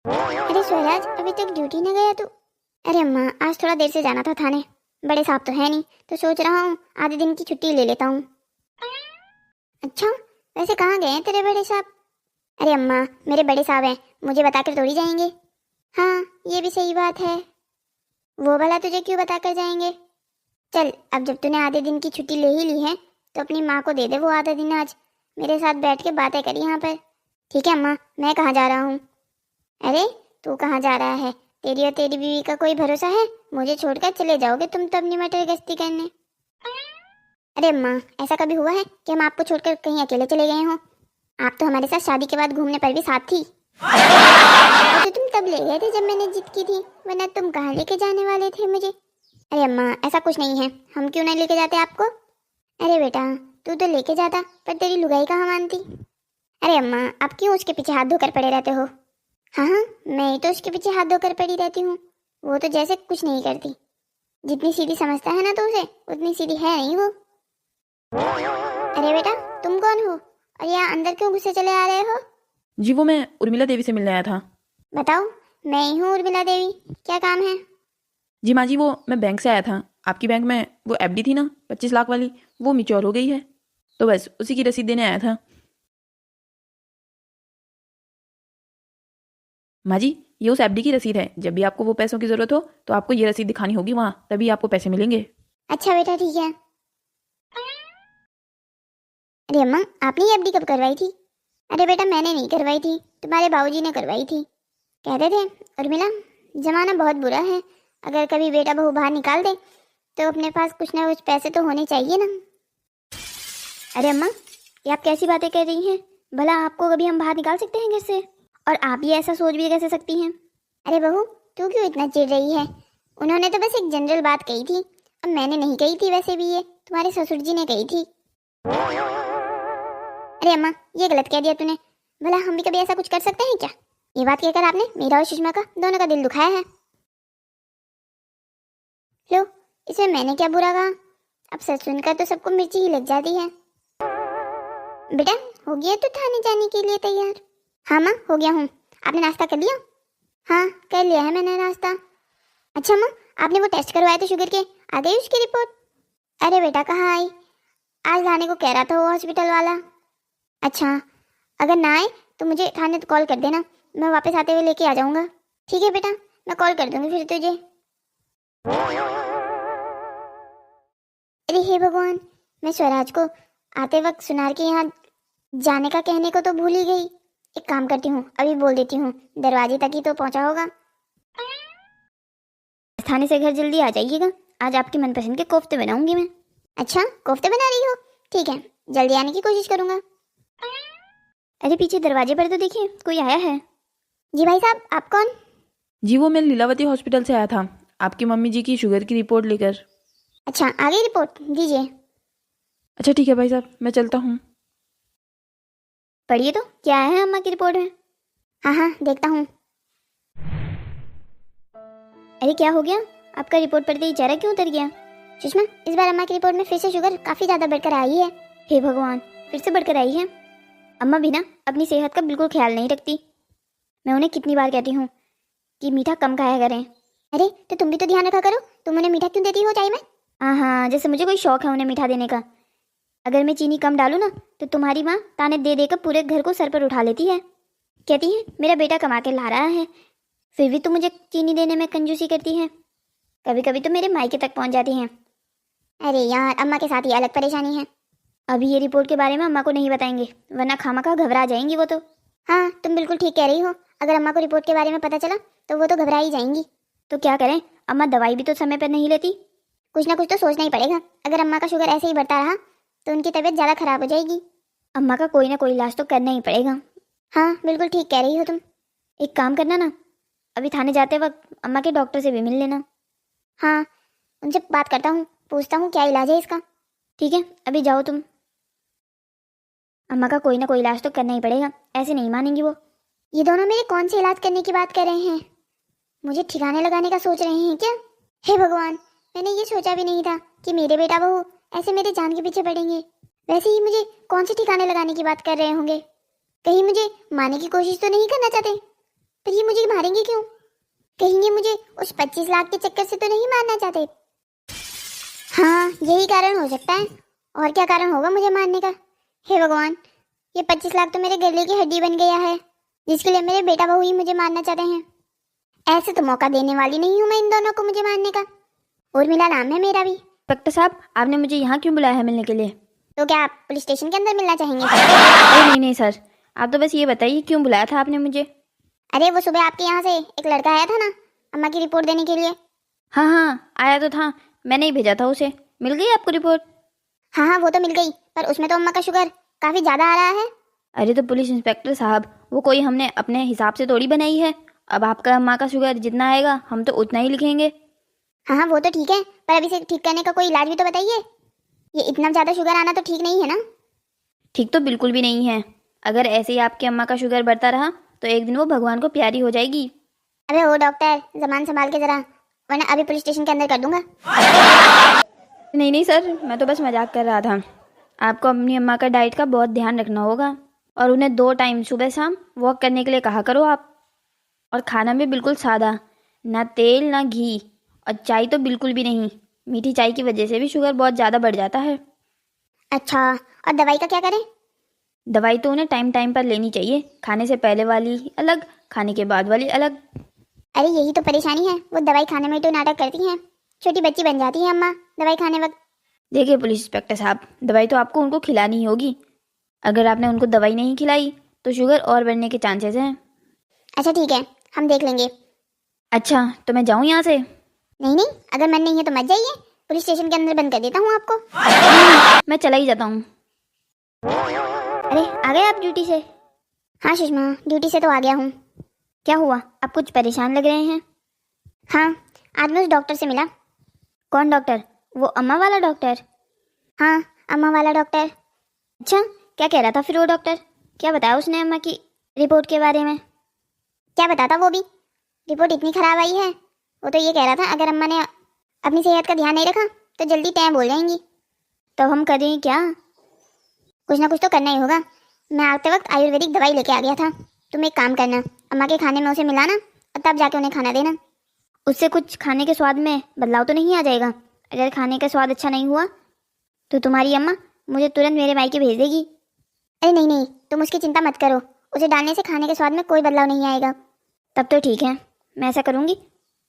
अरे स्वराज, अभी तक ड्यूटी न गया तू? अरे अम्मा, आज थोड़ा देर से जाना था थाने। बड़े साहब तो है नहीं, तो सोच रहा हूँ आधे दिन की छुट्टी ले लेता हूँ। अच्छा, वैसे कहाँ गए हैं तेरे बड़े साहब? अरे अम्मा, मेरे बड़े साहब हैं, मुझे बताकर थोड़ी जाएंगे। हाँ, ये भी सही बात है। वो भला तुझे क्यों बताकर जाएंगे? चल, अब जब तूने आधे दिन की छुट्टी ले ही ली है तो अपनी माँ को दे दे वो आधा दिन। आज मेरे साथ बैठ के बातें करी यहाँ पर। ठीक है अम्मा, मैं कहाँ जा रहा हूँ? अरे, तू कहाँ जा रहा है? तेरी और तेरी बीवी का कोई भरोसा है? मुझे छोड़कर चले जाओगे तुम तो अपनी मटर गश्ती करने। अरे अम्मा, ऐसा कभी हुआ है कि हम आपको छोड़कर कहीं अकेले चले गए हों? आप तो हमारे साथ शादी के बाद घूमने पर भी साथ थी। वो तो तुम तब ले गए थे जब मैंने जिद की थी, वरना तुम कहाँ लेके जाने वाले थे मुझे? अरे अम्मा, ऐसा कुछ नहीं है, हम क्यों नहीं लेके जाते आपको? अरे बेटा, तू तो लेके जाता, पर तेरी लुगाई कहाँ मानती। अरे अम्मा, आप क्यों उसके पीछे हाथ धोकर पड़े रहते हो? हाँ हाँ, मैं ही तो उसके पीछे हाथ धोकर पड़ी रहती हूँ। वो तो जैसे कुछ नहीं करती। जितनी सीधी समझता है ना तो उसे, उतनी सीधी है नहीं वो। अरे बेटा, तुम कौन हो और यहाँ अंदर क्यों घुसे चले आ रहे हो? जी वो मैं उर्मिला देवी से मिलने आया था। बताओ, मैं ही हूँ उर्मिला देवी, क्या काम है? जी माँ जी, वो मैं बैंक से आया था। आपकी बैंक में वो एफडी थी ना 25 लाख वाली, वो मिच्योर हो गई है, तो बस उसी की रसीद देने आया था। माँ जी, ये उस एफडी की रसीद है। जब भी आपको वो पैसों की ज़रूरत हो तो आपको ये रसीद दिखानी होगी वहाँ, तभी आपको पैसे मिलेंगे। अच्छा बेटा, ठीक है। अरे अम्मा, आपने ये एफडी कब करवाई थी? अरे बेटा, मैंने नहीं करवाई थी, तुम्हारे बाबूजी ने करवाई थी। कहते थे उर्मिला, जमाना बहुत बुरा है, अगर कभी बेटा बहू बाहर निकाल दे तो अपने पास कुछ ना कुछ पैसे तो होने चाहिए ना। अरे अम्मा, ये आप कैसी बातें कर रही हैं? भला आपको कभी हम बाहर निकाल सकते हैं घर से? और आप ये ऐसा सोच भी कैसे सकती हैं? अरे बहू, तू क्यों इतना चिढ़ रही है? उन्होंने तो बस एक जनरल बात कही थी, और मैंने नहीं कही थी, वैसे भी ये तुम्हारे ससुर जी ने कही थी। अरे अम्मा, ये गलत कह दिया तूने। भला हम भी कभी ऐसा कुछ कर सकते हैं क्या? ये बात कहकर आपने मेरा और सुषमा का दोनों का दिल दुखाया है। लो, इसमें मैंने क्या बुरा कहा? अब सच सुनकर तो सबको मिर्ची ही लग जाती है। बेटा, हो गया तो थाने जाने के लिए तैयार? हाँ माँ, हो गया हूँ। आपने नाश्ता कर लिया? हाँ, कर लिया है मैंने नाश्ता। अच्छा माँ, आपने वो टेस्ट करवाए थे शुगर के, आ गई उसकी रिपोर्ट? अरे बेटा, कहाँ आई? आज लाने को कह रहा था वो हॉस्पिटल वाला। अच्छा, अगर ना आए तो मुझे थाने तो कॉल कर देना, मैं वापस आते हुए लेके आ जाऊँगा। ठीक है बेटा, मैं कॉल कर दूँगी फिर तुझे। अरे हे भगवान, मैं स्वराज को आते वक्त सुनार के यहाँ जाने का कहने को तो भूल ही गई। एक काम करती हूँ, अभी बोल देती हूँ, दरवाजे तक ही तो पहुँचा होगा। थाने से घर जल्दी आ जाइएगा, आज आपकी मनपसंद के कोफ्ते बनाऊंगी मैं। अच्छा, कोफ्ते बना रही हो? ठीक है, जल्दी आने की कोशिश करूँगा। अरे पीछे दरवाजे पर तो देखिए, कोई आया है। जी भाई साहब, आप कौन? जी वो मैं लीलावती हॉस्पिटल से आया था, आपकी मम्मी जी की शुगर की रिपोर्ट लेकर। अच्छा, आ गई रिपोर्ट, दीजिए। अच्छा ठीक है भाई साहब, मैं चलता हूँ। पढ़िए तो, क्या आया है अम्मा की रिपोर्ट में? हाँ हाँ, देखता हूँ। अरे क्या हो गया? आपका रिपोर्ट पढ़ते ही चेहरा क्यों उतर गया? सुषमा, इस बार अम्मा की रिपोर्ट में फिर से शुगर काफ़ी ज़्यादा बढ़कर आई है। हे भगवान, फिर से बढ़कर आई है। अम्मा भी ना अपनी सेहत का बिल्कुल ख्याल नहीं रखती। मैं उन्हें कितनी बार कहती हूँ कि मीठा कम खाया करें। अरे तो तुम भी तो ध्यान रखा करो, तुम उन्हें मीठा क्यों देती हो चाय में? हाँ हाँ, जैसे मुझे कोई शौक है उन्हें मीठा देने का। अगर मैं चीनी कम डालूँ ना तो तुम्हारी माँ ताने दे देकर पूरे घर को सर पर उठा लेती है। कहती है मेरा बेटा कमा के ला रहा है, फिर भी तो मुझे चीनी देने में कंजूसी करती है। कभी कभी तो मेरे मायके तक पहुँच जाती हैं। अरे यार, अम्मा के साथ ही अलग परेशानी है। अभी ये रिपोर्ट के बारे में अम्मा को नहीं बताएंगे, वरना खामखा घबरा जाएंगी वो तो। हाँ, तुम बिल्कुल ठीक कह रही हो, अगर अम्मा को रिपोर्ट के बारे में पता चला तो वो तो घबरा ही जाएंगी। तो क्या करें, अम्मा दवाई भी तो समय पर नहीं लेती। कुछ ना कुछ तो सोचना ही पड़ेगा, अगर अम्मा का शुगर ऐसे ही बढ़ता रहा तो उनकी तबीयत ज़्यादा खराब हो जाएगी। अम्मा का कोई ना कोई इलाज तो करना ही पड़ेगा। हाँ, बिल्कुल ठीक कह रही हो तुम। एक काम करना ना, अभी थाने जाते वक्त अम्मा के डॉक्टर से भी मिल लेना। हाँ, उनसे बात करता हूँ, पूछता हूँ क्या इलाज है इसका। ठीक है, अभी जाओ तुम। अम्मा का कोई ना कोई इलाज तो करना ही पड़ेगा, ऐसे नहीं मानेंगी वो। ये दोनों मेरे कौन से इलाज करने की बात कर रहे हैं? मुझे ठिकाने लगाने का सोच रहे हैं क्या? हे भगवान, मैंने ये सोचा भी नहीं था कि मेरे बेटा बहू ऐसे मेरे जान के पीछे पड़ेंगे। वैसे ही मुझे कौन से ठिकाने लगाने की बात कर रहे होंगे? कहीं मुझे मारने की कोशिश तो नहीं करना चाहते? पर ये मुझे मारेंगे क्यों? कहेंगे मुझे उस 25 लाख के चक्कर से तो नहीं मारना चाहते। हाँ, यही कारण हो सकता है। और क्या कारण होगा मुझे मारने का? हे भगवान, ये 25 लाख तो मेरे गले की हड्डी बन गया है, जिसके लिए मेरे बेटा बहू ही मुझे मारना चाहते हैं। ऐसे तो मौका देने वाली नहीं हूँ मैं इन दोनों को मुझे मारने का। उर्मिला नाम है मेरा भी। इंस्पेक्टर साहब, आपने मुझे यहाँ क्यों बुलाया है मिलने के लिए? तो क्या आप पुलिस स्टेशन के अंदर मिलना चाहेंगे? अरे नहीं नहीं सर, आप तो बस ये बताइए क्यों बुलाया था आपने मुझे? अरे वो सुबह आपके यहाँ से एक लड़का आया था ना, अम्मा की रिपोर्ट देने के लिए। हाँ हाँ, आया तो था, मैंने ही भेजा था उसे। मिल गई आपको रिपोर्ट? हाँ हाँ, वो तो मिल गई, पर उसमें तो अम्मा का शुगर काफी ज्यादा आ रहा है। अरे तो पुलिस इंस्पेक्टर साहब, वो कोई हमने अपने हिसाब से थोड़ी बनाई है। अब आपका अम्मा का शुगर जितना आएगा हम तो उतना ही लिखेंगे। हाँ हाँ, वो तो ठीक है, पर अभी से ठीक करने का कोई इलाज भी तो बताइए। ये इतना ज्यादा शुगर आना तो ठीक नहीं है ना? ठीक तो बिल्कुल भी नहीं है। अगर ऐसे ही आपकी अम्मा का शुगर बढ़ता रहा तो एक दिन वो भगवान को प्यारी हो जाएगी। अबे ओ डॉक्टर, जबान संभाल के जरा, वरना अभी पुलिस स्टेशन के अंदर कर दूंगा। नहीं नहीं सर, मैं तो बस मजाक कर रहा था। आपको अपनी अम्मा का डाइट का बहुत ध्यान रखना होगा और उन्हें 2 टाइम सुबह शाम वॉक करने के लिए कहा करो आप। और खाना भी बिल्कुल सादा, ना तेल ना घी, और चाय तो बिल्कुल भी नहीं। मीठी चाय की वजह से भी शुगर बहुत ज़्यादा बढ़ जाता है। अच्छा, और दवाई का क्या करें? दवाई तो उन्हें टाइम टाइम पर लेनी चाहिए, खाने से पहले वाली अलग, खाने के बाद वाली अलग। अरे यही तो परेशानी है, वो दवाई खाने में तो नाटक करती हैं, छोटी बच्ची बन जाती है अम्मा दवाई खाने वक्त। देखिए पुलिस इंस्पेक्टर साहब, दवाई तो आपको उनको खिलानी ही होगी। अगर आपने उनको दवाई नहीं खिलाई तो शुगर और बढ़ने के चांसेस हैं। अच्छा ठीक है, हम देख लेंगे। अच्छा तो मैं जाऊँ यहाँ से? नहीं नहीं, अगर मन नहीं है तो मत जाइए, पुलिस स्टेशन के अंदर बंद कर देता हूँ आपको। मैं चला ही जाता हूँ। अरे आ गए आप ड्यूटी से? हाँ सुषमा, ड्यूटी से तो आ गया हूँ। क्या हुआ, आप कुछ परेशान लग रहे हैं? हाँ, आज मैं उस डॉक्टर से मिला। कौन डॉक्टर? वो अम्मा वाला डॉक्टर? हाँ, अम्मा वाला डॉक्टर। अच्छा, क्या कह रहा था फिर वो डॉक्टर? क्या बताया उसने अम्मा की रिपोर्ट के बारे में? क्या बताता वो भी, रिपोर्ट इतनी खराब आई है। वो तो ये कह रहा था अगर अम्मा ने अपनी सेहत का ध्यान नहीं रखा तो जल्दी टैं बोल जाएंगी। तो हम करें क्या? कुछ ना कुछ तो करना ही होगा। मैं आते वक्त आयुर्वेदिक दवाई लेके आ गया था। तुम एक काम करना, अम्मा के खाने में उसे मिलाना और तब जाके उन्हें खाना देना। उससे कुछ खाने के स्वाद में बदलाव तो नहीं आ जाएगा? अगर खाने का स्वाद अच्छा नहीं हुआ तो तुम्हारी अम्मा मुझे तुरंत मेरे मायके भेज देगी। अरे नहीं नहीं, तुम उसकी चिंता मत करो, उसे डालने से खाने के स्वाद में कोई बदलाव नहीं आएगा। तब तो ठीक है, मैं ऐसा करूँगी,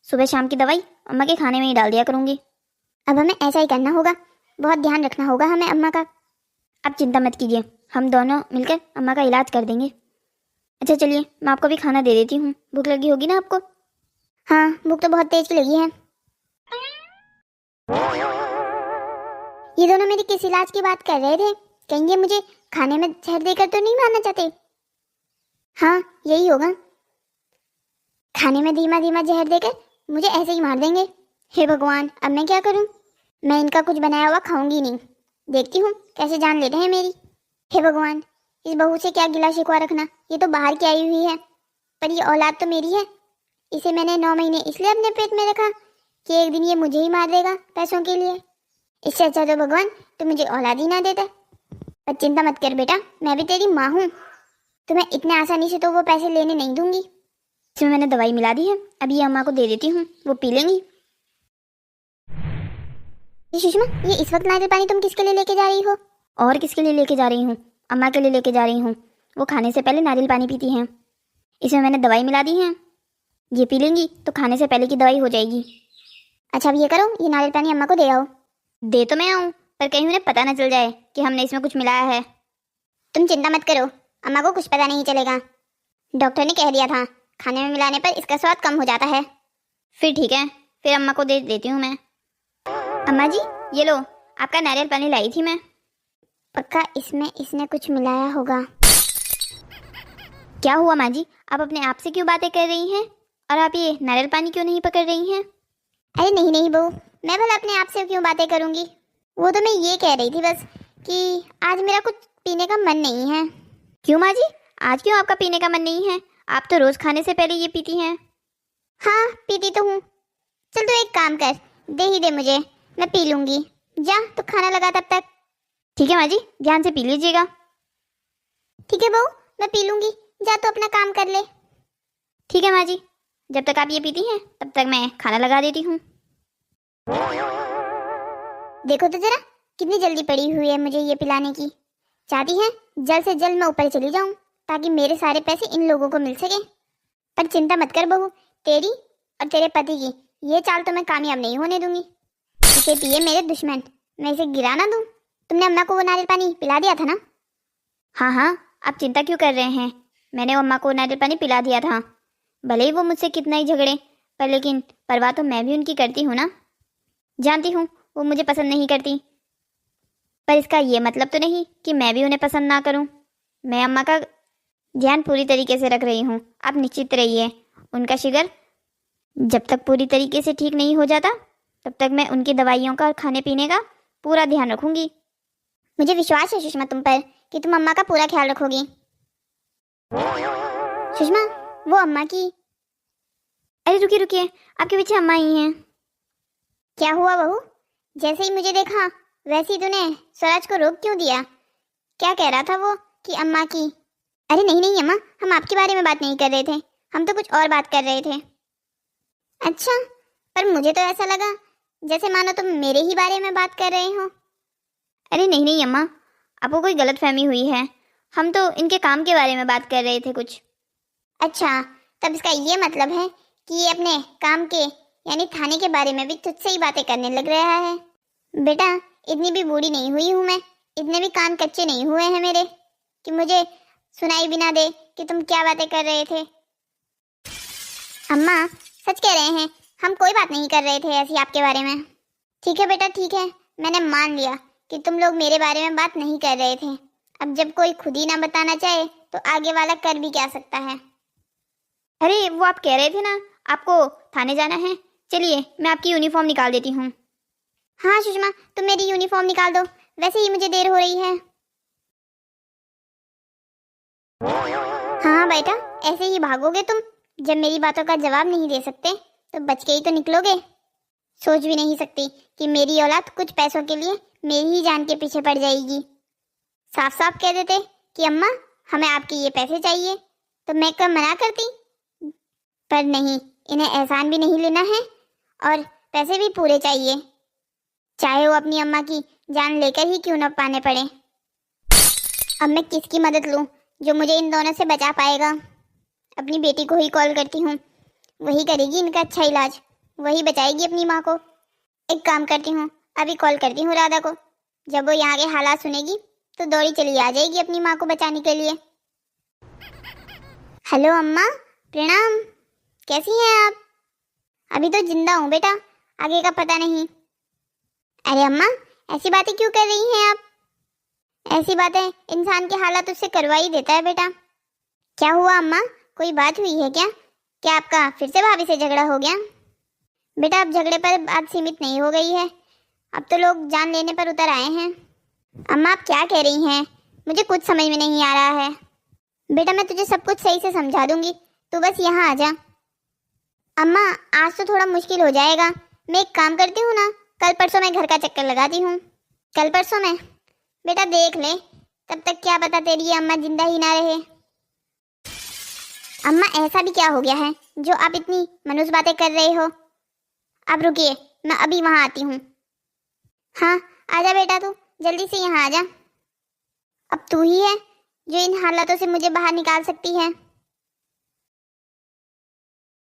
सुबह शाम की दवाई अम्मा के खाने में ही डाल दिया करूँगी। अब हमें ऐसा ही करना होगा, बहुत ध्यान रखना होगा हमें अम्मा का। आप चिंता मत कीजिए, हम दोनों मिलकर अम्मा का इलाज कर देंगे। अच्छा चलिए, मैं आपको भी खाना दे देती हूँ, भूख लगी होगी ना आपको? हाँ, भूख तो बहुत तेज की लगी है। ये दोनों मेरी किस इलाज की बात कर रहे थे? कहेंगे मुझे खाने में जहर देकर तो नहीं मारना चाहते? हाँ, यही होगा, खाने में धीमा धीमा जहर देकर मुझे ऐसे ही मार देंगे। हे भगवान, अब मैं क्या करूं? मैं इनका कुछ बनाया हुआ खाऊंगी नहीं, देखती हूँ कैसे जान लेते हैं मेरी। हे भगवान, इस बहू से क्या गिला शिकवा रखना, ये तो बाहर की आई हुई है, पर ये औलाद तो मेरी है। इसे मैंने 9 महीने इसलिए अपने पेट में रखा कि एक दिन ये मुझे ही मार देगा पैसों के लिए। इससे अच्छा तो भगवान तो मुझे औलाद ही ना देता। पर चिंता मत कर बेटा, मैं भी तेरी माँ हूँ, तुम्हें इतने आसानी से तो वो पैसे लेने नहीं दूंगी। इसमें मैंने दवाई मिला दी है, अभी ये अम्मा को दे देती हूँ, वो पी लेंगी। सुषमा, ये इस वक्त नारियल पानी तुम किसके लिए लेके जा रही हो? और किसके लिए लेके जा रही हूँ? अम्मा के लिए लेके जा रही हूँ। वो खाने से पहले नारियल पानी पीती हैं, इसमें मैंने दवाई मिला दी है, ये पी लेंगी तो खाने से पहले की दवाई हो जाएगी। अच्छा अब ये करो, ये नारियल पानी अम्मा को दे आओ। दे तो मैं आऊँ, पर कहीं उन्हें पता न चल जाए कि हमने इसमें कुछ मिलाया है। तुम चिंता मत करो, अम्मा को कुछ पता नहीं चलेगा। डॉक्टर ने कह दिया था खाने में मिलाने पर इसका स्वाद कम हो जाता है। फिर ठीक है, फिर अम्मा को दे देती हूँ मैं। अम्मा जी, ये लो, आपका नारियल पानी लाई थी मैं। पक्का इसमें इसने कुछ मिलाया होगा। क्या हुआ माँ जी, आप अपने आप से क्यों बातें कर रही हैं? और आप ये नारियल पानी क्यों नहीं पकड़ रही हैं? अरे नहीं नहीं बहू, मैं भला अपने आप से क्यों बातें करूंगी। वो तो मैं ये कह रही थी बस कि आज मेरा कुछ पीने का मन नहीं है। क्यों माँ जी, आज क्यों आपका पीने का मन नहीं है? आप तो रोज खाने से पहले ये पीती हैं। हाँ पीती तो हूँ। चल तू एक काम कर, दे ही दे मुझे, मैं पी लूंगी। जा तो खाना लगा तब तक। ठीक है माँ जी, ध्यान से पी लीजिएगा। ठीक है बहू, मैं पी लूंगी, जा तो अपना काम कर ले। ठीक है माँ जी। जब तक आप ये पीती हैं तब तक मैं खाना लगा देती हूँ। देखो तो जरा कितनी जल्दी पड़ी हुई है मुझे ये पिलाने की। चाहती है जल्द से जल्द मैं ऊपर चली जाऊं ताकि मेरे सारे पैसे इन लोगों को मिल सके। पर चिंता मत कर बहू, तेरी और तेरे पति की ये चाल तो मैं कामयाब नहीं होने दूंगी। इसे पिए मेरे दुश्मन, मैं इसे गिरा ना दूं। तुमने अम्मा को वो नारियल पानी पिला दिया था ना? हाँ हाँ, आप चिंता क्यों कर रहे हैं, मैंने अम्मा को नारियल पानी पिला दिया था। भले ही वो मुझसे कितना ही झगड़े, पर लेकिन परवाह तो मैं भी उनकी करती हूँ ना। जानती हूँ वो मुझे पसंद नहीं करती, पर इसका ये मतलब तो नहीं कि मैं भी उन्हें पसंद ना करूँ। मैं अम्मा का ध्यान पूरी तरीके से रख रही हूँ, आप निश्चित रहिए। उनका शुगर जब तक पूरी तरीके से ठीक नहीं हो जाता तब तक मैं उनकी दवाइयों का और खाने पीने का पूरा ध्यान रखूंगी। मुझे विश्वास है सुषमा तुम पर कि तुम अम्मा का पूरा ख्याल रखोगी। सुषमा, वो अम्मा की। अरे रुकिए रुकिए, आपके पीछे अम्मा ही हैं। क्या हुआ बहू, जैसे ही मुझे देखा वैसे ही तूने स्वराज को रोक क्यों दिया? क्या कह रहा था वो कि अम्मा की? अरे नहीं नहीं अम्मा, हम आपके बारे में बात नहीं कर रहे थे, हम तो कुछ और बात कर रहे थे। अच्छा, पर मुझे तो ऐसा लगा जैसे मानो तुम मेरे ही बारे में बात कर रहे हो। अरे नहीं नहीं अम्मा, आपको कोई गलतफहमी हुई है, हम तो इनके काम के बारे में बात कर रहे थे कुछ। अच्छा, तब इसका ये मतलब है कि ये अपने काम के यानी थाने के बारे में भी तुझसे ही बातें करने लग रहा है। बेटा, इतनी भी बूढ़ी नहीं हुई हूँ मैं, इतने भी कान कच्चे नहीं हुए हैं मेरे कि मुझे सुनाई भी ना दे कि तुम क्या बातें कर रहे थे। अम्मा सच कह रहे हैं, हम कोई बात नहीं कर रहे थे ऐसी आपके बारे में। ठीक है बेटा ठीक है, मैंने मान लिया कि तुम लोग मेरे बारे में बात नहीं कर रहे थे। अब जब कोई खुद ही ना बताना चाहे तो आगे वाला कर भी क्या सकता है। अरे वो आप कह रहे थे ना आपको थाने जाना है, चलिए मैं आपकी यूनिफॉर्म निकाल देती हूँ। हाँ सुषमा, तुम मेरी यूनिफॉर्म निकाल दो, वैसे ही मुझे देर हो रही है। हाँ बेटा, ऐसे ही भागोगे तुम, जब मेरी बातों का जवाब नहीं दे सकते तो बच के ही तो निकलोगे। सोच भी नहीं सकती कि मेरी औलाद कुछ पैसों के लिए मेरी ही जान के पीछे पड़ जाएगी। साफ साफ कह देते कि अम्मा हमें आपके ये पैसे चाहिए तो मैं कब मना करती, पर नहीं, इन्हें एहसान भी नहीं लेना है और पैसे भी पूरे चाहिए, चाहे वो अपनी अम्मा की जान लेकर ही क्यों न पाने पड़े। अब मैं किसकी मदद लूं जो मुझे इन दोनों से बचा पाएगा? अपनी बेटी को ही कॉल करती हूँ, वही करेगी इनका अच्छा इलाज, वही बचाएगी अपनी माँ को। एक काम करती हूँ, अभी कॉल करती हूँ राधा को, जब वो यहाँ के हालात सुनेगी तो दौड़ी चली आ जाएगी अपनी माँ को बचाने के लिए। हेलो अम्मा, प्रणाम, कैसी हैं आप? अभी तो जिंदा हूँ बेटा, आगे का पता नहीं। अरे अम्मा, ऐसी बातें क्यों कर रही हैं आप? ऐसी बातें इंसान के हालात उससे करवा ही देता है बेटा। क्या हुआ अम्मा, कोई बात हुई है क्या? क्या आपका फिर से भाभी से झगड़ा हो गया? बेटा अब झगड़े पर बात सीमित नहीं हो गई है, अब तो लोग जान लेने पर उतर आए हैं। अम्मा आप क्या कह रही हैं, मुझे कुछ समझ में नहीं आ रहा है। बेटा मैं तुझे सब कुछ सही से समझा दूंगी, तू बस यहाँ आ जा। अम्मा आज तो थोड़ा मुश्किल हो जाएगा, मैं एक काम करती हूँ ना, कल परसों मैं घर का चक्कर लगाती हूँ। कल परसों में? बेटा देख ले, तब तक क्या पता तेरी ये अम्मा जिंदा ही ना रहे। अम्मा ऐसा भी क्या हो गया है जो आप इतनी मनुष्य बातें कर रहे हो? आप रुकिए, मैं अभी वहाँ आती हूँ। हाँ आजा बेटा, तू जल्दी से यहाँ आजा। अब तू ही है जो इन हालातों से मुझे बाहर निकाल सकती है।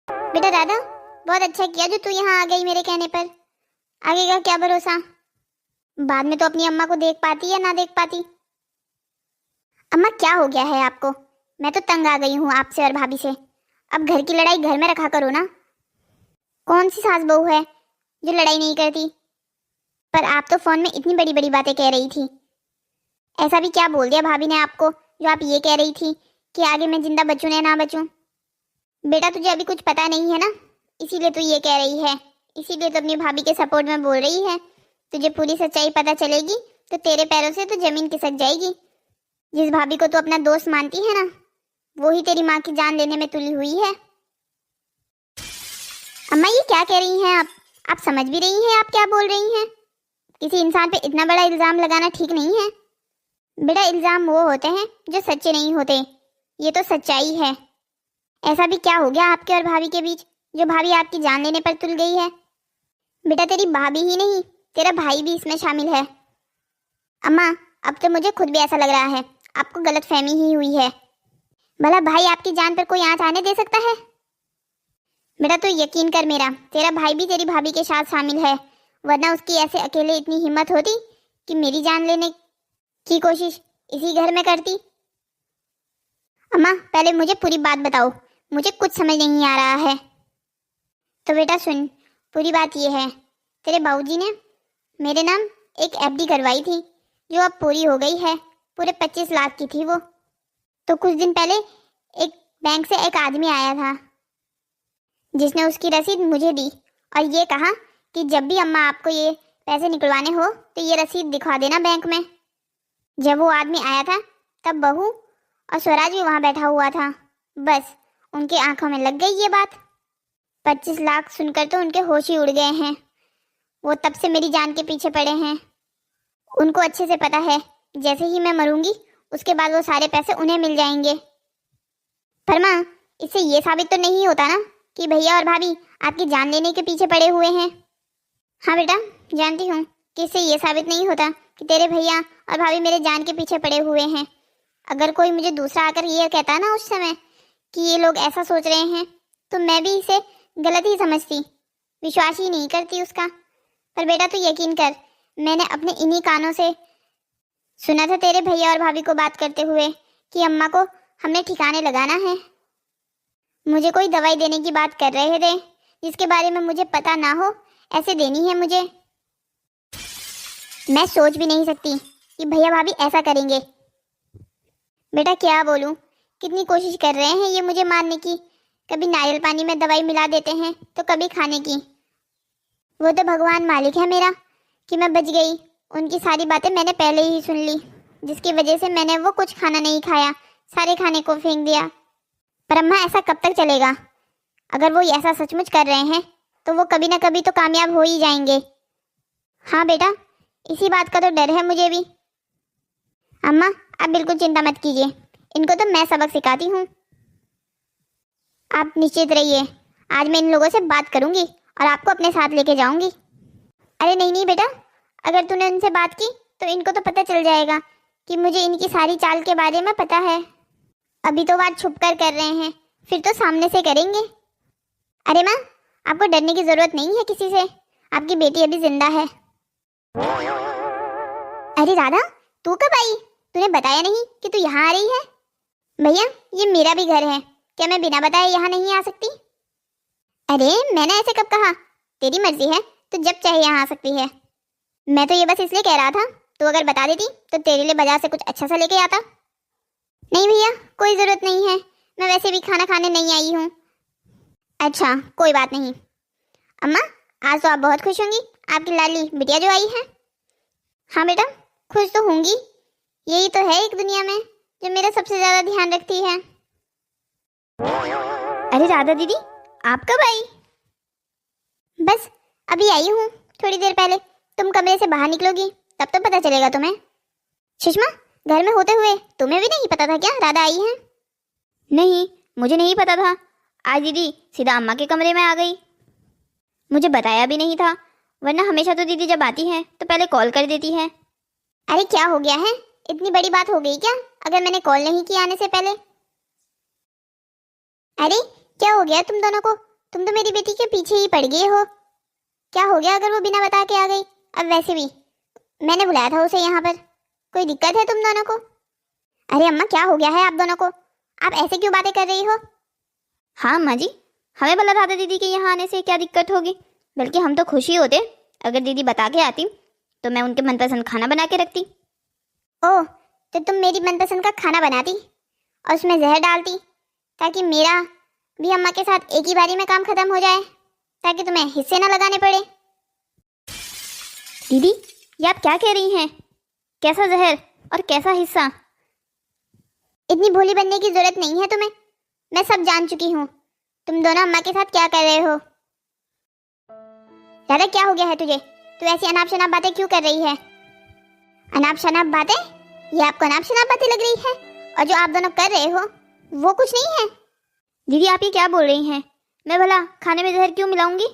बेटा राधा, बहुत अच्छा किया जो तू यहाँ आ गई मेरे कहने पर। आगे का क्या भरोसा, बाद में तो अपनी अम्मा को देख पाती या ना देख पाती। अम्मा क्या हो गया है आपको? मैं तो तंग आ गई हूँ आपसे और भाभी से। अब घर की लड़ाई घर में रखा करो ना। कौन सी सास बहू है जो लड़ाई नहीं करती? पर आप तो फोन में इतनी बड़ी बड़ी बातें कह रही थी। ऐसा भी क्या बोल दिया भाभी ने आपको जो आप ये कह रही थी कि आगे मैं जिंदा बचूं या ना बचूं? बेटा तुझे अभी कुछ पता नहीं है ना, इसीलिए तू ये कह रही है, इसीलिए तो अपनी भाभी के सपोर्ट में बोल रही है। तुझे पूरी सच्चाई पता चलेगी तो तेरे पैरों से तो जमीन खिसक जाएगी। जिस भाभी को तू अपना दोस्त मानती है ना, वो ही तेरी माँ की जान लेने में तुली हुई है। अम्मा ये क्या कह रही हैं आप समझ भी रही हैं आप क्या बोल रही हैं? किसी इंसान पे इतना बड़ा इल्जाम लगाना ठीक नहीं है। बेटा इल्जाम वो होते हैं जो सच्चे नहीं होते, ये तो सच्चाई है। ऐसा भी क्या हो गया आपके और भाभी के बीच जो भाभी आपकी जान लेने पर तुल गई है। बेटा तेरी भाभी ही नहीं, तेरा भाई भी इसमें शामिल है। अम्मा अब तो मुझे खुद भी ऐसा लग रहा है आपको गलतफहमी ही हुई है। भला भाई आपकी जान पर कोई आंच आने दे सकता है? बेटा तू यकीन कर मेरा, तेरा भाई भी तेरी भाभी के साथ शामिल है, वरना उसकी ऐसे अकेले इतनी हिम्मत होती कि मेरी जान लेने की कोशिश इसी घर में करती। अम्मा पहले मुझे पूरी बात बताओ, मुझे कुछ समझ नहीं आ रहा है। तो बेटा सुन, पूरी बात यह है, तेरे बाबूजी ने मेरे नाम एक एफडी करवाई थी जो अब पूरी हो गई है। पूरे 25 लाख की थी वो। तो कुछ दिन पहले एक बैंक से एक आदमी आया था जिसने उसकी रसीद मुझे दी और ये कहा कि जब भी अम्मा आपको ये पैसे निकलवाने हो तो ये रसीद दिखा देना बैंक में। जब वो आदमी आया था तब बहू और स्वराज भी वहाँ बैठा हुआ था। बस उनकी आंखों में लग गई ये बात। 25 लाख सुनकर तो उनके होश ही उड़ गए हैं। वो तब से मेरी जान के पीछे पड़े हैं। उनको अच्छे से पता है जैसे ही मैं मरूंगी उसके बाद वो सारे पैसे उन्हें मिल जाएंगे। पर माँ इससे ये साबित तो नहीं होता ना कि भैया और भाभी आपकी जान लेने के पीछे पड़े हुए हैं। हाँ बेटा जानती हूँ कि इससे ये साबित नहीं होता कि तेरे भैया और भाभी मेरे जान के पीछे पड़े हुए हैं। अगर कोई मुझे दूसरा आकर ये कहता ना उस समय कि ये लोग ऐसा सोच रहे हैं तो मैं भी इसे गलत ही समझती, विश्वास ही नहीं करती उसका। पर बेटा तू यकीन कर, मैंने अपने इन्हीं कानों से सुना था तेरे भैया और भाभी को बात करते हुए कि अम्मा को हमने ठिकाने लगाना है। मुझे कोई दवाई देने की बात कर रहे थे जिसके बारे में मुझे पता ना हो, ऐसे देनी है मुझे। मैं सोच भी नहीं सकती कि भैया भाभी ऐसा करेंगे। बेटा क्या बोलूं, कितनी कोशिश कर रहे हैं ये मुझे मारने की। कभी नारियल पानी में दवाई मिला देते हैं तो कभी खाने की। वो तो भगवान मालिक है मेरा कि मैं बच गई। उनकी सारी बातें मैंने पहले ही सुन ली, जिसकी वजह से मैंने वो कुछ खाना नहीं खाया, सारे खाने को फेंक दिया। पर अम्मा ऐसा कब तक चलेगा? अगर वो ऐसा सचमुच कर रहे हैं तो वो कभी ना कभी तो कामयाब हो ही जाएंगे। हाँ बेटा इसी बात का तो डर है मुझे भी। अम्मा आप बिल्कुल चिंता मत कीजिए, इनको तो मैं सबक सिखाती हूँ। आप निश्चित रहिए, आज मैं इन लोगों से बात करूंगी और आपको अपने साथ लेके जाऊंगी। अरे नहीं नहीं बेटा, अगर तूने उनसे बात की तो इनको तो पता चल जाएगा कि मुझे इनकी सारी चाल के बारे में पता है। अभी तो बात छुप कर रहे हैं, फिर तो सामने से करेंगे। अरे माँ आपको डरने की जरूरत नहीं है किसी से, आपकी बेटी अभी जिंदा है। अरे राधा तू कब आई? तूने बताया नहीं कि तू यहाँ आ रही है। भैया ये मेरा भी घर है, क्या मैं बिना बताए यहाँ नहीं आ सकती? अरे मैंने ऐसे कब कहा? तेरी मर्जी है, तो जब चाहे यहाँ आ सकती है। मैं तो ये बस इसलिए कह रहा था, तू अगर बता देती तो तेरे लिए बाजार से कुछ अच्छा सा लेके आता। नहीं भैया कोई ज़रूरत नहीं है, मैं वैसे भी खाना खाने नहीं आई हूँ। अच्छा कोई बात नहीं। अम्मा आज तो आप बहुत खुश होंगी, आपकी लाली बिटिया जो आई है। हाँ बेटा खुश तो होंगी, यही तो है एक दुनिया में जो मेरा सबसे ज़्यादा ध्यान रखती है। अरे राधा दीदी आप कब आई? बस अभी आई हूँ, थोड़ी देर पहले। तुम कमरे से बाहर निकलोगी तब तो पता चलेगा तुम्हें। सुषमा घर में होते हुए तुम्हें भी नहीं पता था क्या राधा आई है? नहीं मुझे नहीं पता था। आज दीदी सीधा अम्मा के कमरे में आ गई, मुझे बताया भी नहीं था, वरना हमेशा तो दीदी जब आती है तो पहले कॉल कर देती है। अरे क्या हो गया है, इतनी बड़ी बात हो गई क्या अगर मैंने कॉल नहीं किया आने से पहले? अरे क्या हो गया तुम दोनों को? तुम तो मेरी बेटी के पीछे ही पड़ गए हो। क्या हो गया अगर वो बिना बता के आ गई? अब वैसे भी मैंने बुलाया था उसे यहाँ पर, कोई दिक्कत है तुम दोनों को? अरे अम्मा क्या हो गया है आप दोनों को? आप ऐसे क्यों बातें कर रही हो? हाँ अम्मा जी, हमें भला राधा दीदी के यहाँ आने से क्या दिक्कत होगी, बल्कि हम तो खुश ही होते अगर दीदी बता के आती तो मैं उनके मनपसंद खाना बना के रखती। ओह तो तुम मेरी मनपसंद का खाना बनाती और उसमें जहर डालती ताकि मेरा भी अम्मा के साथ एक ही बारी में काम खत्म हो जाए, ताकि तुम्हें हिस्से ना लगाने पड़े। दीदी ये आप क्या कह रही हैं? कैसा जहर और कैसा हिस्सा? इतनी भोली बनने की जरूरत नहीं है तुम्हें, मैं सब जान चुकी हूँ तुम दोनों अम्मा के साथ क्या कर रहे हो। दादा क्या हो गया है तुझे? तू ऐसी अनाप शनाप बातें क्यों कर रही है? अनाप शनाप बातें? ये आपको अनाप शनाप बातें लग रही है? और जो आप दोनों कर रहे हो वो कुछ नहीं है। दीदी आप ये क्या बोल रही हैं? मैं भला खाने में जहर क्यों मिलाऊंगी?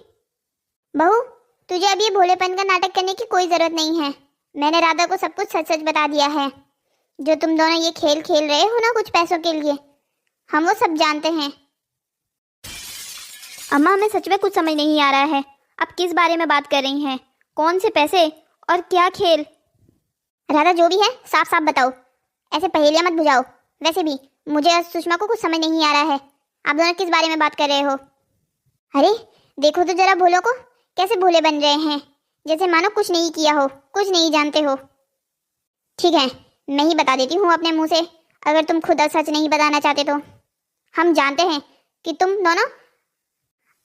बहू, तुझे अब ये भोलेपन का नाटक करने की कोई जरूरत नहीं है। मैंने राधा को सब कुछ सच सच बता दिया है। जो तुम दोनों ये खेल खेल रहे हो ना कुछ पैसों के लिए, हम वो सब जानते हैं। अम्मा, हमें सच में कुछ समझ नहीं आ रहा है। आप किस बारे में बात कर रही हैं? कौन से पैसे और क्या खेल? राधा, जो भी है साफ साफ बताओ, ऐसे पहेलियां मत बुझाओ। वैसे भी मुझे और सुषमा को कुछ समझ नहीं आ रहा है। आप दोनों किस बारे में बात कर रहे हो? अरे देखो तो जरा भोलों को, कैसे भोले बन रहे हैं, जैसे मानो कुछ नहीं किया हो, कुछ नहीं जानते हो। ठीक है, मैं ही बता देती हूँ अपने मुंह से, अगर तुम खुद सच नहीं बताना चाहते तो। हम जानते हैं कि तुम दोनों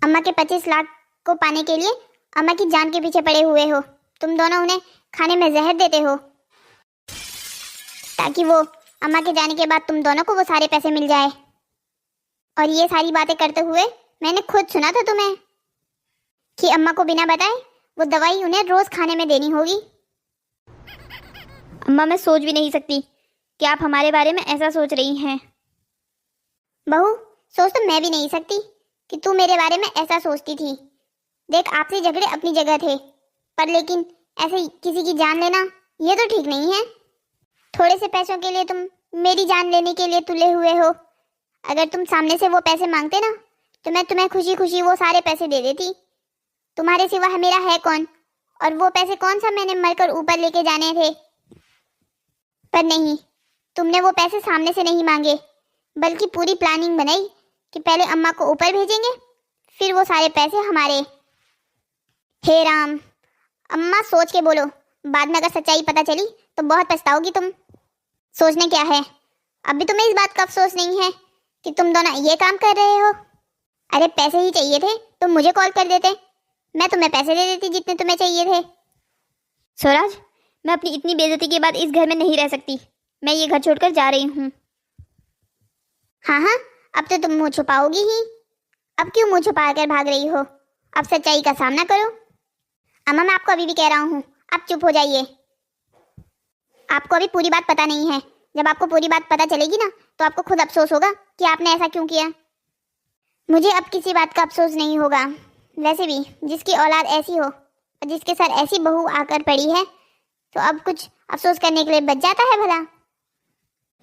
अम्मा के 25 लाख को पाने के लिए अम्मा की जान के पीछे पड़े हुए हो। तुम दोनों उन्हें खाने में जहर देते हो ताकि वो अम्मा के जाने के बाद तुम दोनों को वो सारे पैसे मिल जाए। और ये सारी बातें करते हुए मैंने खुद सुना था तुम्हें कि अम्मा को बिना बताए वो दवाई उन्हें रोज खाने में देनी होगी। अम्मा, मैं सोच भी नहीं सकती कि आप हमारे बारे में ऐसा सोच रही हैं। बहू, सोच तो मैं भी नहीं सकती कि तू मेरे बारे में ऐसा सोचती थी। देख, आपसे झगड़े अपनी जगह थे, पर लेकिन ऐसे किसी की जान लेना ये तो ठीक नहीं है। थोड़े से पैसों के लिए तुम मेरी जान लेने के लिए तुले हुए हो। अगर तुम सामने से वो पैसे मांगते ना, तो मैं तुम्हें खुशी खुशी वो सारे पैसे दे देती। तुम्हारे सिवा मेरा है कौन? और वो पैसे कौन सा मैंने मरकर ऊपर लेके जाने थे? पर नहीं, तुमने वो पैसे सामने से नहीं मांगे, बल्कि पूरी प्लानिंग बनाई कि पहले अम्मा को ऊपर भेजेंगे, फिर वो सारे पैसे हमारे। हे राम, अम्मा सोच के बोलो, बाद में अगर सच्चाई पता चली तो बहुत पछताओगी तुम। सोचने क्या है, अभी तुम्हें इस बात का अफसोस नहीं है कि तुम दोनों ये काम कर रहे हो? अरे पैसे ही चाहिए थे तुम मुझे कॉल कर देते, मैं तुम्हें पैसे दे देती जितने तुम्हें चाहिए थे। स्वराज, मैं अपनी इतनी बेइज्जती के बाद इस घर में नहीं रह सकती। मैं ये घर छोड़कर जा रही हूँ। हाँ हाँ, अब तो तुम मुंह छुपाओगी ही। अब क्यों मुंह छुपा कर भाग रही हो? अब सच्चाई का सामना करो। अम्मा, मैं आपको अभी भी कह रहा हूँ, आप चुप हो जाइए। आपको अभी पूरी बात पता नहीं है। जब आपको पूरी बात पता चलेगी ना, तो आपको खुद अफसोस होगा कि आपने ऐसा क्यों किया। मुझे अब किसी बात का अफसोस नहीं होगा। वैसे भी जिसकी औलाद ऐसी हो और जिसके सर ऐसी बहू आकर पड़ी है, तो अब कुछ अफसोस करने के लिए बच जाता है भला।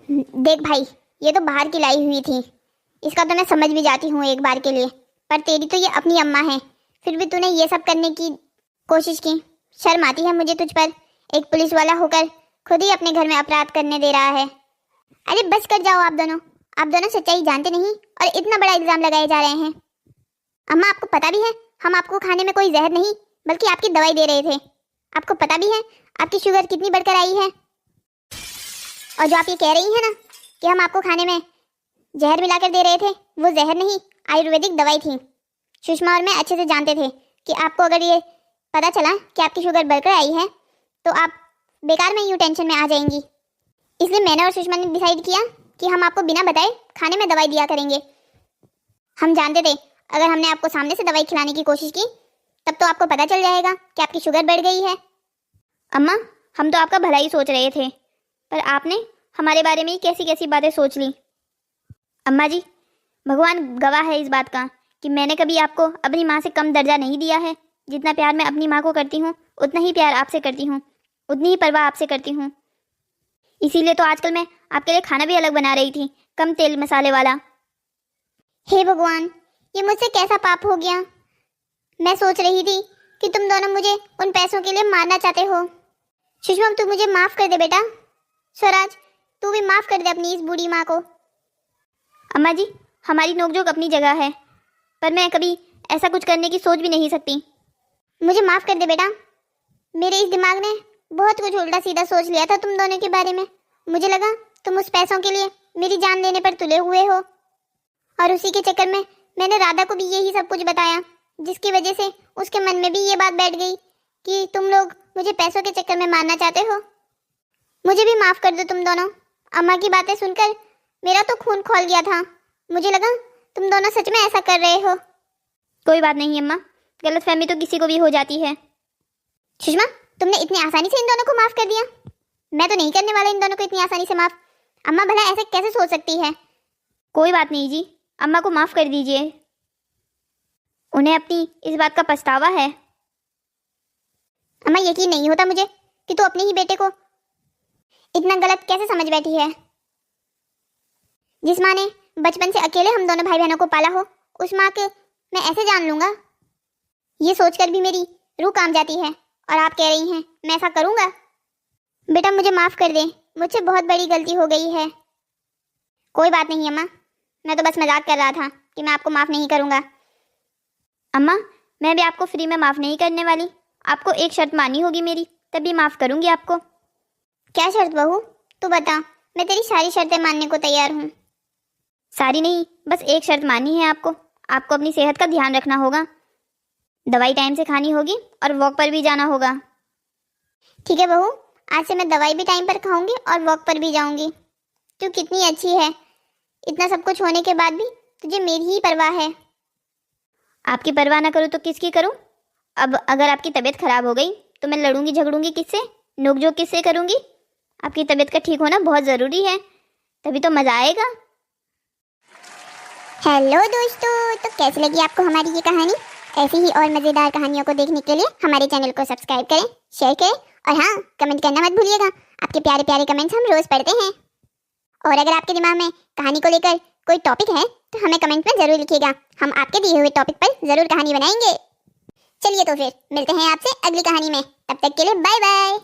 देख भाई, ये तो बाहर की लाई हुई थी, इसका तो मैं समझ भी जाती हूँ एक बार के लिए, पर तेरी तो ये अपनी अम्मा है, फिर भी तूने ये सब करने की कोशिश की। शर्म आती है मुझे तुझ पर, एक पुलिस वाला होकर खुद ही अपने घर में अपराध करने दे रहा है। अरे बस कर जाओ आप दोनों सच्चाई जानते नहीं और इतना बड़ा इल्जाम लगाए जा रहे हैं। अम्मा, आपको पता भी है हम आपको खाने में कोई जहर नहीं बल्कि आपकी दवाई दे रहे थे। आपको पता भी है आपकी शुगर कितनी बढ़कर आई है। और जो आप ये कह रही हैं ना कि हम आपको खाने में जहर मिलाकर दे रहे थे, वो जहर नहीं, आयुर्वेदिक दवाई थी। सुषमा और मैं अच्छे से जानते थे कि आपको अगर ये पता चला कि आपकी शुगर बढ़कर आई है तो आप बेकार में यूँ टेंशन में आ जाएंगी। इसलिए मैंने और सुषमा ने डिसाइड किया कि हम आपको बिना बताए खाने में दवाई दिया करेंगे। हम जानते थे अगर हमने आपको सामने से दवाई खिलाने की कोशिश की तब तो आपको पता चल जाएगा कि आपकी शुगर बढ़ गई है। अम्मा, हम तो आपका भला ही सोच रहे थे, पर आपने हमारे बारे में ही कैसी कैसी बातें सोच ली। अम्मा जी, भगवान गवाह है इस बात का कि मैंने कभी आपको अपनी माँ से कम दर्जा नहीं दिया है। जितना प्यार मैं अपनी माँ को करती हूँ, उतना ही प्यार आपसे करती हूँ, उतनी ही परवाह आपसे करती हूँ। इसीलिए तो आजकल मैं आपके लिए खाना भी अलग बना रही थी, कम तेल मसाले वाला। हे भगवान, ये मुझसे कैसा पाप हो गया। मैं सोच रही थी कि तुम दोनों मुझे उन पैसों के लिए मारना चाहते हो। सुषमा, तू मुझे माफ कर दे बेटा। स्वराज, तू भी माफ कर दे अपनी इस बूढ़ी माँ को। अम्मा जी, हमारी नोकझोंक अपनी जगह है, पर मैं कभी ऐसा कुछ करने की सोच भी नहीं सकती। मुझे माफ कर दे बेटा, मेरे इस दिमाग ने बहुत कुछ उल्टा सीधा सोच लिया था तुम दोनों के बारे में। मुझे लगा तुम उस पैसों के लिए मेरी जान लेने पर तुले हुए हो, और उसी के चक्कर में मैंने राधा को भी यही सब कुछ बताया, जिसकी वजह से उसके मन में भी ये बात बैठ गई कि तुम लोग मुझे पैसों के चक्कर में मारना चाहते हो। मुझे भी माफ कर दो तुम दोनों। अम्मा की बातें सुनकर मेरा तो खून खौल गया था। मुझे लगा तुम दोनों सच में ऐसा कर रहे हो। कोई बात नहीं अम्मा, गलतफहमी तो किसी को भी हो जाती है। सुषमा, तुमने इतनी आसानी से इन दोनों को माफ कर दिया? मैं तो नहीं करने वाला इन दोनों को इतनी आसानी से माफ। अम्मा भला ऐसे कैसे सोच सकती है? कोई बात नहीं जी, अम्मा को माफ़ कर दीजिए। उन्हें अपनी इस बात का पछतावा है। अम्मा यकीन नहीं होता मुझे कि तू अपने ही बेटे को इतना गलत कैसे समझ बैठी है। जिस माँ ने बचपन से अकेले हम दोनों भाई बहनों को पाला हो, उस माँ के मैं ऐसे जान लूंगा, ये सोचकर भी मेरी रूह काम जाती है। और आप कह रही हैं मैं ऐसा करूंगा? बेटा मुझे माफ कर दे, मुझसे बहुत बड़ी गलती हो गई है। कोई बात नहीं अम्मा, मैं तो बस मजाक कर रहा था कि मैं आपको माफ नहीं करूंगा। अम्मा मैं भी आपको फ्री में माफ नहीं करने वाली, आपको एक शर्त माननी होगी मेरी, तभी माफ करूंगी आपको। क्या शर्त बहू? तू बता, मैं तेरी सारी शर्तें मानने को तैयार हूँ। सारी नहीं, बस एक शर्त माननी है आपको। आपको अपनी सेहत का ध्यान रखना होगा, दवाई टाइम से खानी होगी और वॉक पर भी जाना होगा। ठीक है बहू, आज से मैं दवाई भी टाइम पर खाऊंगी और वॉक पर भी जाऊंगी। तू कितनी अच्छी है, इतना सब कुछ होने के बाद भी तुझे मेरी ही परवाह है। आपकी परवाह ना करूँ तो किसकी करूँ? अब अगर आपकी तबीयत खराब हो गई तो मैं लड़ूंगी झगड़ूंगी किससे, नोकझोंक किससे करूंगी? आपकी तबीयत का ठीक होना बहुत ज़रूरी है, तभी तो मज़ा आएगा। हेलो दोस्तों, तो कैसी लगी आपको हमारी ये कहानी? ऐसी ही और मज़ेदार कहानियों को देखने के लिए हमारे चैनल को सब्सक्राइब करें, शेयर करें और हाँ, कमेंट करना मत भूलिएगा। आपके प्यारे प्यारे कमेंट्स हम रोज़ पढ़ते हैं। और अगर आपके दिमाग में कहानी को लेकर कोई टॉपिक है तो हमें कमेंट में ज़रूर लिखिएगा, हम आपके दिए हुए टॉपिक पर ज़रूर कहानी बनाएंगे। चलिए तो फिर मिलते हैं आपसे अगली कहानी में, तब तक के लिए बाय बाय।